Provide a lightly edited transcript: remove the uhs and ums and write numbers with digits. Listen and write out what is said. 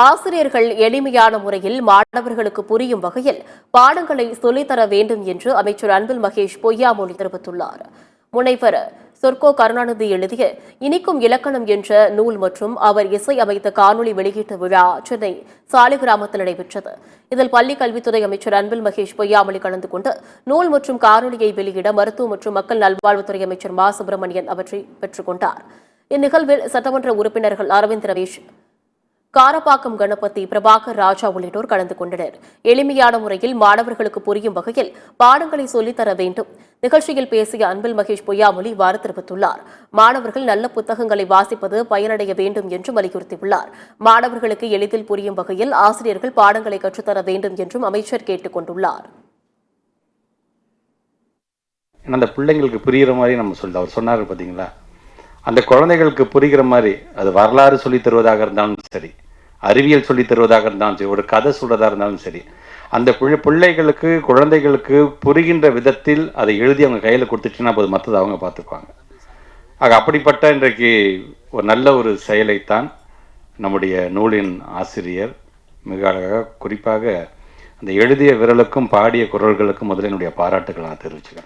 ஆசிரியர்கள் எளிமையான முறையில் மாணவர்களுக்கு புரியும் வகையில் பாடங்களை சொல்லித்தர வேண்டும் என்று அமைச்சர் அன்பில் மகேஷ் பொய்யாமொழி தெரிவித்துள்ளார். முனைவர் சொர்க்கோ கருணாநிதி எழுதிய இனிக்கும் இலக்கணம் என்ற நூல் மற்றும் அவர் இசை அமைத்த காணொலி வெளியீட்டு விழா சென்னை சாலிகிராமத்தில் நடைபெற்றது. இதில் பள்ளிக் கல்வித்துறை அமைச்சர் அன்பில் மகேஷ் பொய்யாமொழி கலந்து கொண்டு நூல் மற்றும் காணொலியை வெளியிட மருத்துவ மற்றும் மக்கள் நல்வாழ்வுத்துறை அமைச்சர் மா சுப்பிரமணியன் அவற்றை பெற்றுக் கொண்டார். இந்நிகழ்வில் சட்டமன்ற உறுப்பினர்கள் அரவிந்த் ரமேஷ், காரப்பாக்கம் கணபதி, பிரபாகர் ராஜா உள்ளிட்டோர் கலந்து கொண்டனர். எளிமையான முறையில் மாணவர்களுக்கு புரியும் வகையில் பாடங்களை சொல்லித்தர வேண்டும். நிகழ்ச்சியில் பேசிய அன்பில் மகேஷ் பொய்யாமொழி இவ்வாறு தெரிவித்துள்ளார். மாணவர்கள் நல்ல புத்தகங்களை வாசிப்பது பயனடைய வேண்டும் என்றும் வலியுறுத்தியுள்ளார். மாணவர்களுக்கு எளிதில் புரியும் வகையில் ஆசிரியர்கள் பாடங்களை கற்றுத்தர வேண்டும் என்றும் அமைச்சர் கேட்டுக் கொண்டுள்ளார். அந்த பிள்ளைங்களுக்கு புரிகிற மாதிரி நம்ம அவர் சொன்னார் பார்த்தீங்களா, அந்த குழந்தைகளுக்கு புரிகிற மாதிரி அது வரலாறு சொல்லித் தருவதாக இருந்தாலும் சரி, அறிவியல் சொல்லித் தருவதாக இருந்தாலும் சரி, ஒரு கதை சொல்றதா இருந்தாலும் சரி, அந்த பிள்ளைகளுக்கு குழந்தைகளுக்கு புரிகின்ற விதத்தில் அதை எழுதி அவங்க கையில் கொடுத்துட்டுன்னா போது, மற்றது அவங்க பார்த்துக்குவாங்க. ஆக அப்படிப்பட்ட இன்றைக்கு ஒரு நல்ல ஒரு செயலைத்தான் நம்முடைய நூலின் ஆசிரியர் மிக அழகாக, குறிப்பாக அந்த எழுதிய விரலுக்கும் பாடிய குரல்களுக்கும் முதலில் என்னுடைய பாராட்டுக்களை நான் தெரிவிச்சுக்கிறேன்.